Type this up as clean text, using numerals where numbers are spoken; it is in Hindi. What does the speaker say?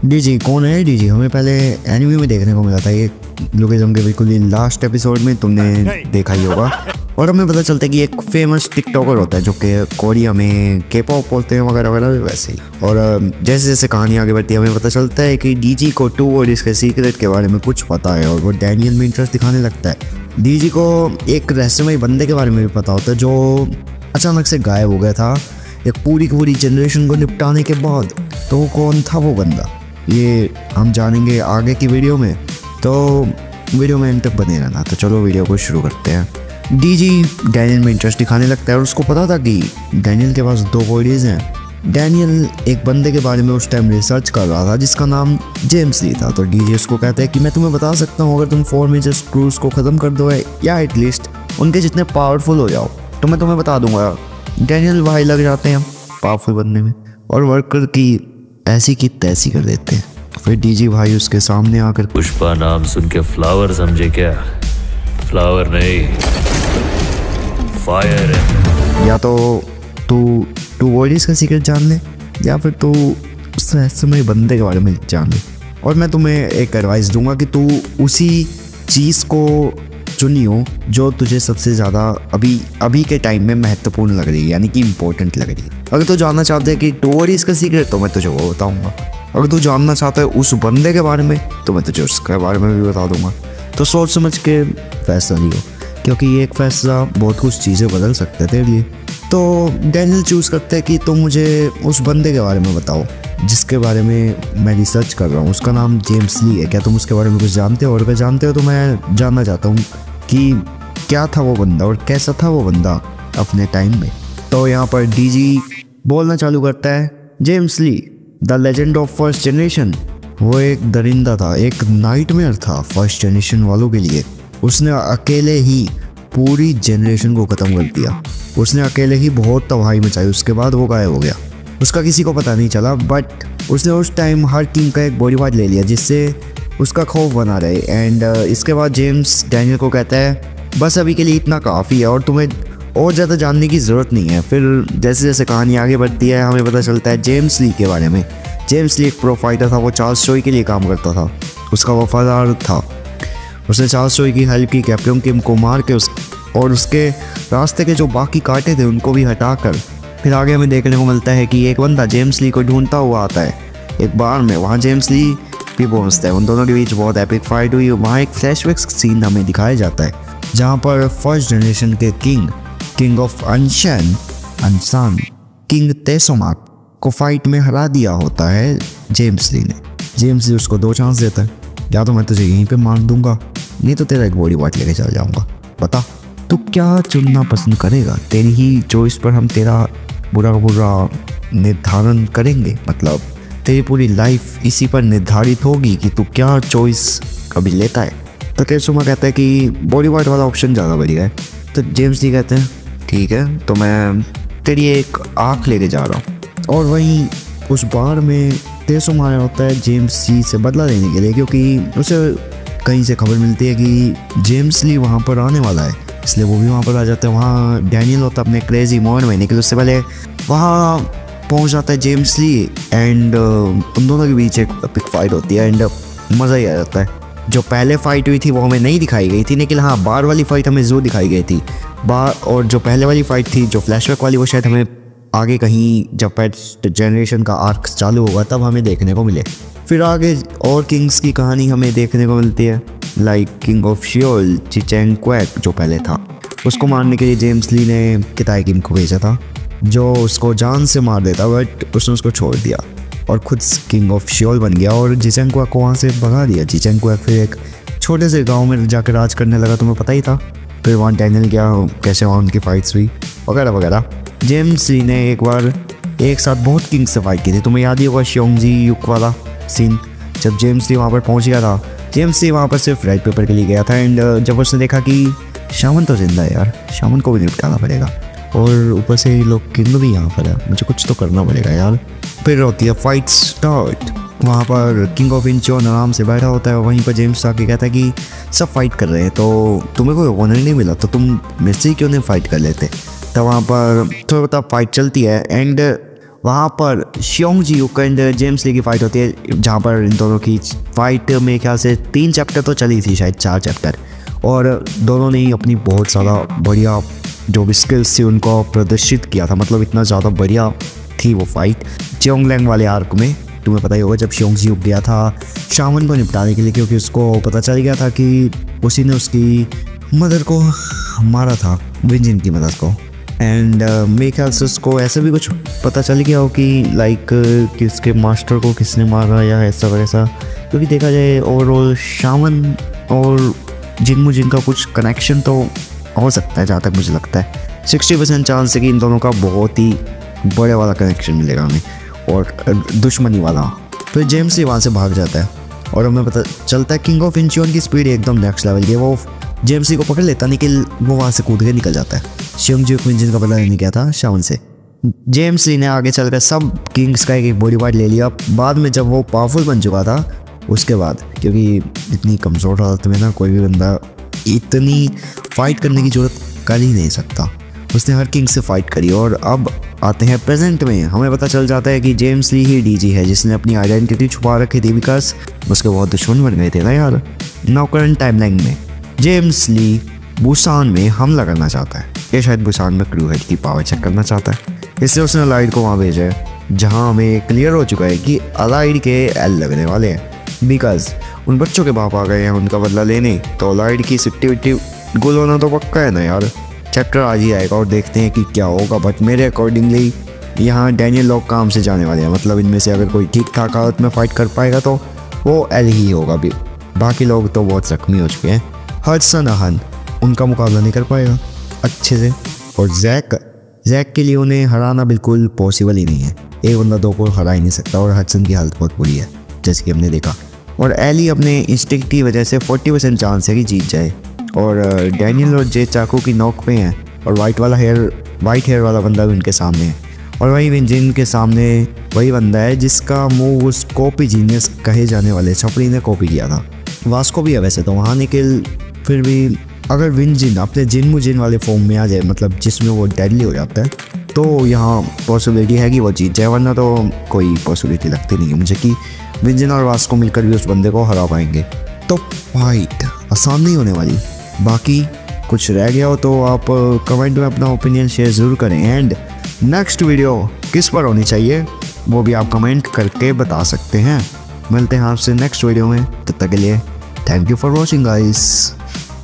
डीजी कौन है? डीजी हमें पहले एनिमे में देखने को मिला था, ये लुकिज्म के बिल्कुल ही लास्ट एपिसोड में तुमने देखा ही होगा। और हमें पता चलता है कि एक फेमस टिकटॉकर होता है जो कि कोरिया में के पॉप बोलते हैं वगैरह वगैरह वैसे ही। और जैसे जैसे कहानी आगे बढ़ती है हमें पता चलता है कि डीजी को टू और इसके सीक्रेट के बारे में कुछ पता है और वो डैनियल में इंटरेस्ट दिखाने लगता है। डीजी को एक रहस्यमय बंदे के बारे में भी पता होता है जो अचानक से गायब हो गया था एक पूरी की पूरी जनरेशन को निपटाने के बाद। तो कौन था वो बंदा, ये हम जानेंगे आगे की वीडियो में, तो वीडियो में एंड तक बने रहना। तो चलो वीडियो को शुरू करते हैं। डीजी डैनियल में इंटरेस्ट दिखाने लगता है और उसको पता था कि डैनियल के पास दो बॉडीज हैं। डैनियल एक बंदे के बारे में उस टाइम रिसर्च कर रहा था जिसका नाम जेम्स ली था। तो डीजी उसको कहता है कि मैं तुम्हें बता सकता हूँ अगर तुम 4 मेजर स्क्रूज को ख़त्म कर दो है या एटलीस्ट उनके जितने पावरफुल हो जाओ तो मैं तुम्हें बता दूंगा। डैनियल भाई लग जाते हैं पावरफुल बनने में और वर्कर की ऐसी की तैसी कर देते हैं। फिर डीजी भाई उसके सामने आकर पुष्पा नाम सुन के फ्लावर समझे क्या? फ्लावर नहीं, फायर है। या तो तू वर्डीज का सीक्रेट जान ले या फिर तू उस रहस्यमय बंदे के बारे में जान ले। और मैं तुम्हें एक एडवाइस दूंगा कि तू उसी चीज़ को चुनियो जो तुझे सबसे ज़्यादा अभी के टाइम में महत्वपूर्ण लग रही है, यानी कि इम्पोर्टेंट लग रही है। अगर तू जानना चाहते हैं कि टू वर्डीज का सीक्रेट तो मैं तुझे वो बताऊँगा। अगर तू जानना चाहता है उस बंदे के बारे में तो मैं तुझे उसके बारे में भी बता दूंगा। तो सोच समझ के फैसला लियो क्योंकि ये एक फैसला बहुत कुछ चीज़ें बदल सकते थे लिए। तो डैनियल चूज़ करते हैं कि तुम मुझे उस बंदे के बारे में बताओ जिसके बारे में मैं रिसर्च कर रहा हूँ। उसका नाम जेम्स ली है। क्या तुम उसके बारे में कुछ जानते हो? और अगर जानते हो तो मैं जानना चाहता हूँ कि क्या था वो बंदा और कैसा था वो बंदा अपने टाइम में। तो यहाँ पर डीजी बोलना चालू करता है, James Lee the legend of first generation. वो एक दरिंदा था, एक नाइटमेयर था फर्स्ट जनरेशन वालों के लिए। उसने अकेले ही पूरी जनरेशन को ख़त्म कर दिया। उसने अकेले ही बहुत तबाही मचाई। उसके बाद वो गायब हो गया, उसका किसी को पता नहीं चला। बट उसने उस टाइम हर टीम का एक बॉडी पार्ट ले लिया जिससे उसका खौफ बना रहे। एंड इसके बाद जेम्स डैनियल को कहता है बस अभी के लिए इतना काफ़ी है और तुम्हें और ज़्यादा जानने की ज़रूरत नहीं है। फिर जैसे जैसे कहानी आगे बढ़ती है हमें पता चलता है जेम्स ली के बारे में। जेम्स ली एक प्रो फाइटर था, वो चार्ल्स चोई के लिए काम करता था, उसका वफादार था। उसने चार्ल्स चोई की हेल्प की कैप्टन किम को मार के और उसके रास्ते के जो बाकी कांटे थे उनको भी हटाकर फिर आगे हमें देखने को मिलता है कि एक बंदा जेम्स ली को ढूंढता हुआ आता है एक बार में। वहाँ जेम्स ली भी पहुँचता है, उन दोनों के बीच बहुत एपिक फाइट हुई। वहाँ एक फ्लैशबैक सीन हमें दिखाया जाता है जहाँ पर फर्स्ट जनरेशन के किंग ऑफ अनसान किंग तेसोमाक को फाइट में हरा दिया होता है जेम्स ली ने। जेम्स ली उसको 2 चांस देता है, या तो मैं तुझे यहीं पे मार दूंगा नहीं तो तेरा एक बॉडी पार्ट लेके चल जाऊंगा। बता तू क्या चुनना पसंद करेगा? तेरी ही चॉइस पर हम तेरा बुरा निर्धारण करेंगे, मतलब तेरी पूरी लाइफ इसी पर निर्धारित होगी कि तू क्या चॉइस कभी लेता है। तो तेसोमा कहता है कि बॉडी पार्ट वाला ऑप्शन ज़्यादा बढ़िया है। तो जेम्स ली कहते हैं ठीक है तो मैं तेरी एक आँख लेके जा रहा हूँ। और वहीं उस बार में तेसोमा आया होता है जेम्स ली से बदला लेने के लिए क्योंकि उसे कहीं से खबर मिलती है कि जेम्स ली वहाँ पर आने वाला है, इसलिए वो भी वहाँ पर आ जाता है। वहाँ डैनियल होता है अपने क्रेजी मोड में, लेकिन उससे पहले वहाँ पहुँच जाता है जेम्स ली एंड उन दोनों के बीच एक एपिक फाइट होती है एंड मज़ा ही आ जाता है। जो पहले फाइट हुई थी वो हमें नहीं दिखाई गई थी, लेकिन हाँ बार वाली फाइट हमें ज़रूर दिखाई गई थी। और जो पहले वाली फाइट थी जो फ्लैशबैक वाली वो शायद हमें आगे कहीं जब फर्स्ट जनरेशन का आर्क चालू होगा तब हमें देखने को मिले। फिर आगे और किंग्स की कहानी हमें देखने को मिलती है, लाइक किंग ऑफ शियोल चिचेंग क्वैक जो पहले था। उसको मारने के लिए जेम्स ली ने किताई किंग को भेजा था जो उसको जान से मार देता, बट उसने उसको छोड़ दिया और खुद किंग ऑफ शियोल बन गया और चिचेंग क्वैक को वहाँ से भगा दिया। चिचेंग क्वैक फिर एक छोटे से गाँव में जाकर राज करने लगा, तुम्हें पता ही था। फिर वहाँ डैनियल गया, कैसे वहाँ उनकी फाइट्स हुई वगैरह वगैरह। जेम्स ली ने एक बार एक साथ बहुत किंग्स से फाइट की थी, तुम्हें याद ही होगा श्योंगजी युग वाला सीन। जब जेम्स ली वहाँ पर पहुँच गया था, जेम्स ली वहाँ पर सिर्फ रेड पेपर के लिए गया था एंड जब उसने देखा कि शामन तो जिंदा है यार, शामन को भी निपटाना पड़ेगा और ऊपर से ये लोग किंग भी यहाँ पर है, मुझे कुछ तो करना पड़ेगा यार। फिर होती है फाइट स्टार्ट। वहाँ पर किंग ऑफ इंचोन आराम से बैठा होता है, वहीं पर जेम्स आके कहता है कि सब फाइट कर रहे हैं तो तुम्हें कोई ऑनर नहीं मिला तो तुम मेरे से क्यों नहीं फाइट कर लेते। तो वहाँ पर थोड़ा बहुत फाइट चलती है एंड वहाँ पर शियोंग जी-ह्यूक एंड जेम्स ली की फाइट होती है, जहाँ पर इन दोनों की फाइट मेरे ख्याल से 3 चैप्टर तो चली थी, शायद 4 चैप्टर, और दोनों ने ही अपनी बहुत ज़्यादा बढ़िया जो भी स्किल्स थी उनको प्रदर्शित किया था। मतलब इतना ज़्यादा बढ़िया थी वो फाइट च्योंगलैंग वाले आर्क में। तुम्हें पता ही होगा जब शियोंग जी-ह्यूक गया था शामन को निपटाने के लिए, क्योंकि उसको पता चल गया था कि उसी ने उसकी मदर को मारा था, विंजिन की मदर को। एंड मेरे ख्याल से उसको ऐसा भी कुछ पता चल गया हो कि लाइक कि उसके मास्टर को किसने मारा या ऐसा वैसा, क्योंकि देखा जाए ओवरऑल शामन और जिन का कुछ कनेक्शन तो हो सकता है, जहाँ तक मुझे लगता है 60% चांस है कि इन दोनों का बहुत ही बड़े वाला कनेक्शन मिलेगा हमें और दुश्मनी वाला। फिर जेम्स ही वहाँ से भाग जाता है और हमें पता चलता है किंग ऑफ इंचियोन की स्पीड एकदम नेक्स्ट लेवल की है। वो जेम्स को पकड़ लेता, लेकिन वो वहाँ से कूद के निकल जाता है। शियोंग जी-ह्यूक विंजिन का बदला लेने गया था शामन से। जेम्स ली ने आगे चलकर सब किंग्स का एक बॉडी पार्ट ले लिया। बाद में जब वो पावरफुल बन चुका था उसके बाद, क्योंकि इतनी कमज़ोर हालत में ना कोई भी बंदा इतनी फाइट करने की जरूरत कर ही नहीं सकता, उसने हर किंग से फाइट करी। और अब आते हैं प्रेजेंट में, हमें पता चल जाता है कि जेम्स ली ही डीजी है जिसने अपनी आइडेंटिटी छुपा रखी थी, बिकॉज उसके बहुत दुश्मन बन गए थे ना यार। नाउ करंट टाइमलाइन में जेम्स ली बुसान में हमला करना चाहता है, ये शायद बुसान में क्रू हेड की पावर चेक करना चाहता है, इसलिए उसने अलाइड को वहाँ भेजा है, जहाँ हमें क्लियर हो चुका है कि अलाइड के एल लगने वाले हैं, बिकॉज उन बच्चों के बाप आ गए हैं उनका बदला लेने। तो अलाइड की सिट्टी विट्टी गुल होना तो पक्का है ना यार। चैप्टर आज ही आएगा और देखते हैं कि क्या होगा, बट मेरे अकॉर्डिंगली यहाँ डैनियल लॉक काम से जाने वाले हैं। मतलब इनमें से अगर कोई ठीक ठाक हालत में फाइट कर पाएगा तो वो एल ही होगा, भी बाकी लोग तो बहुत जख्मी हो चुके हैं। हडसन अहन उनका मुकाबला नहीं कर पाएगा अच्छे से, और जैक के लिए उन्हें हराना बिल्कुल पॉसिबल ही नहीं है, एक बंदा दो को हरा ही नहीं सकता। और हडसन की हालत बहुत बुरी है जैसे कि हमने देखा, और एली अपने इंस्टिंक्ट की वजह से 40% चांस है कि जीत जाए। और डैनियल और जे चाकू की नोक पे हैं, और वाइट हेयर वाला बंदा भी उनके सामने है। और वही विंजिन के सामने वही बंदा है जिसका मूव उस कॉपी जीनियस कहे जाने वाले छपरी ने कॉपी किया था। वास्को भी है वैसे तो वहाँ, निकल फिर भी अगर विंजिन अपने जिन वाले फॉर्म में आ जाए, मतलब जिसमें वो डेडली हो जाता है, तो यहाँ पॉसिबिलिटी है कि वो जीत जाए, वरना तो कोई पॉसिबिलिटी लगती नहीं है मुझे कि विंजिन और वास्को मिलकर भी उस बंदे को हरा पाएंगे। तो फाइट आसान नहीं होने वाली। बाकी कुछ रह गया हो तो आप कमेंट में अपना ओपिनियन शेयर ज़रूर करें, एंड नेक्स्ट वीडियो किस पर होनी चाहिए वो भी आप कमेंट करके बता सकते हैं। मिलते हैं आपसे नेक्स्ट वीडियो में, तब तक के लिए thank you for watching guys.